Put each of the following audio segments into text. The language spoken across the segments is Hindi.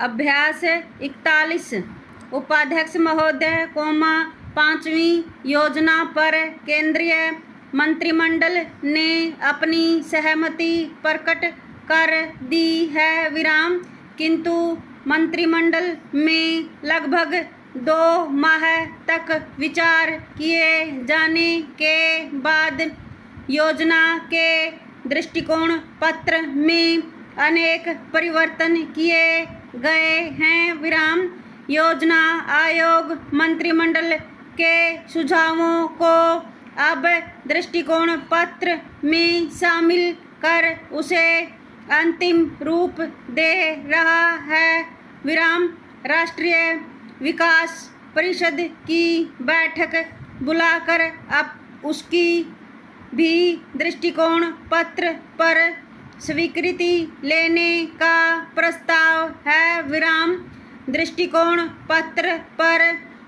अभ्यास 41 उपाध्यक्ष महोदय, 5वीं योजना पर केंद्रीय मंत्रिमंडल ने अपनी सहमति प्रकट कर दी है। किंतु मंत्रिमंडल में लगभग 2 माह तक विचार किए जाने के बाद योजना के दृष्टिकोण पत्र में अनेक परिवर्तन किए गए हैं। योजना आयोग मंत्रिमंडल के सुझावों को अब दृष्टिकोण पत्र में शामिल कर उसे अंतिम रूप दे रहा है। राष्ट्रीय विकास परिषद की बैठक बुलाकर अब उसकी भी दृष्टिकोण पत्र पर स्वीकृति लेने का प्रस्ताव है। दृष्टिकोण पत्र पर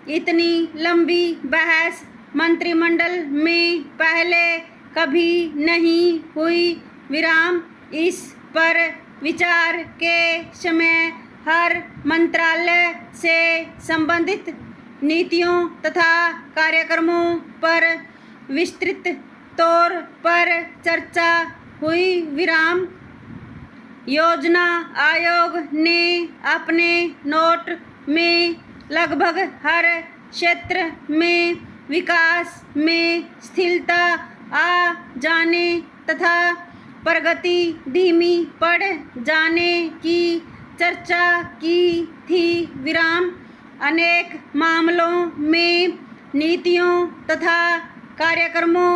इतनी लंबी बहस मंत्रिमंडल में पहले कभी नहीं हुई। इस पर विचार के समय हर मंत्रालय से संबंधित नीतियों तथा कार्यक्रमों पर विस्तृत तौर पर चर्चा हुई। योजना आयोग ने अपने नोट में लगभग हर क्षेत्र में विकास में स्थिरता आ जाने तथा प्रगति धीमी पड़ जाने की चर्चा की थी। अनेक मामलों में नीतियों तथा कार्यक्रमों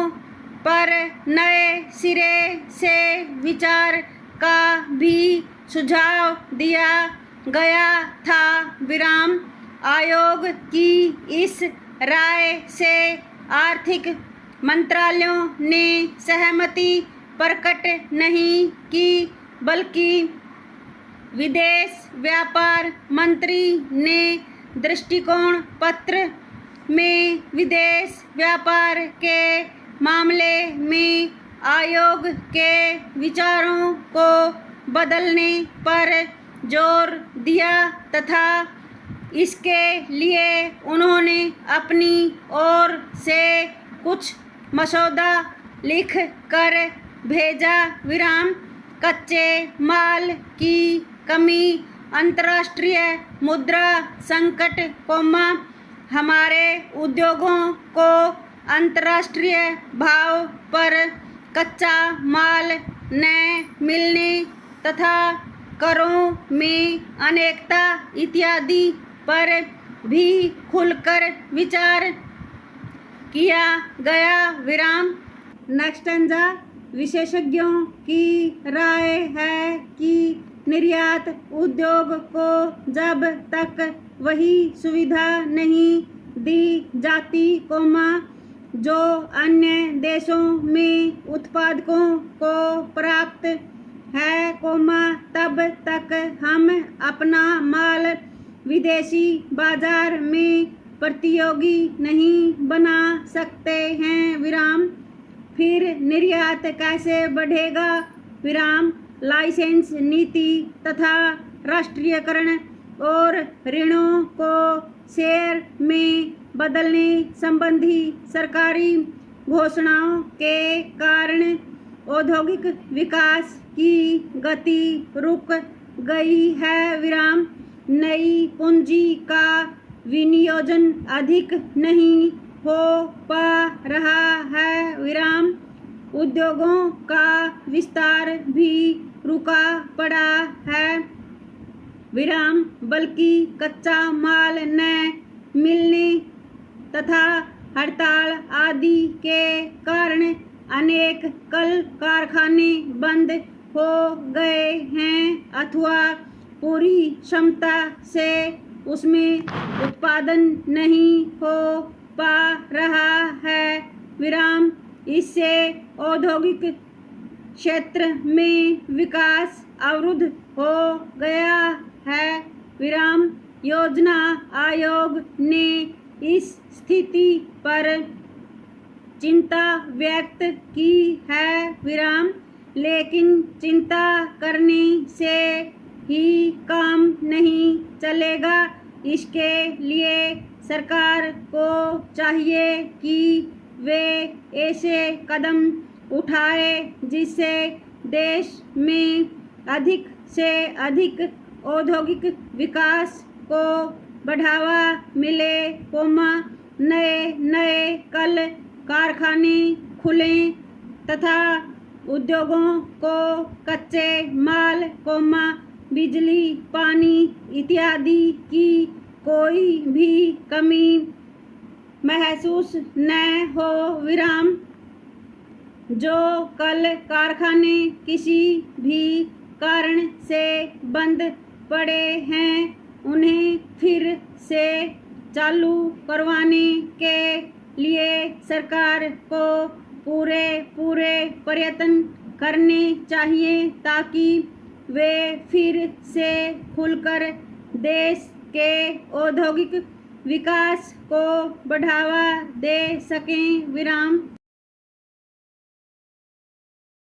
पर नए सिरे से विचार का भी सुझाव दिया गया था। आयोग की इस राय से आर्थिक मंत्रालयों ने सहमति प्रकट नहीं की, बल्कि विदेश व्यापार मंत्री ने दृष्टिकोण पत्र में विदेश व्यापार के मामले में आयोग के विचारों को बदलने पर जोर दिया तथा इसके लिए उन्होंने अपनी ओर से कुछ मसौदा लिख कर भेजा। कच्चे माल की कमी, अंतर्राष्ट्रीय मुद्रा संकट, हमारे उद्योगों को अंतर्राष्ट्रीय भाव पर कच्चा माल न मिलने तथा करों में अनेकता इत्यादि पर भी खुलकर विचार किया गया। नेक्स्टेंजा विशेषज्ञों की राय है कि निर्यात उद्योग को जब तक वही सुविधा नहीं दी जाती, जो अन्य देशों में उत्पादकों को प्राप्त है, तब तक हम अपना माल विदेशी बाजार में प्रतियोगी नहीं बना सकते हैं। फिर निर्यात कैसे बढ़ेगा? लाइसेंस नीति तथा राष्ट्रीयकरण और ऋणों को शेयर में बदलने संबंधी सरकारी घोषणाओं के कारण औद्योगिक विकास की गति रुक गई है। नई पूंजी का विनियोजन अधिक नहीं हो पा रहा है। उद्योगों का विस्तार भी रुका पड़ा है। बल्कि कच्चा माल न मिलने तथा हड़ताल आदि के कारण अनेक कल कारखाने बंद हो गए हैं अथवा पूरी क्षमता से उसमें उत्पादन नहीं हो पा रहा है। इससे औद्योगिक क्षेत्र में विकास अवरुद्ध हो गया है। योजना आयोग ने इस स्थिति पर चिंता व्यक्त की है। लेकिन चिंता करने से ही काम नहीं चलेगा। इसके लिए सरकार को चाहिए कि वे ऐसे कदम उठाए जिससे देश में अधिक से अधिक औद्योगिक विकास को बढ़ावा मिले, नए नए कल कारखाने खुलें तथा उद्योगों को कच्चे माल, बिजली, पानी इत्यादि की कोई भी कमी महसूस न हो। विराम। जो कल कारखाने किसी भी कारण से बंद पड़े हैं उन्हें फिर से चालू करवाने के लिए सरकार को पूरे प्रयत्न करने चाहिए ताकि वे फिर से खुलकर देश के औद्योगिक विकास को बढ़ावा दे सकें। विराम।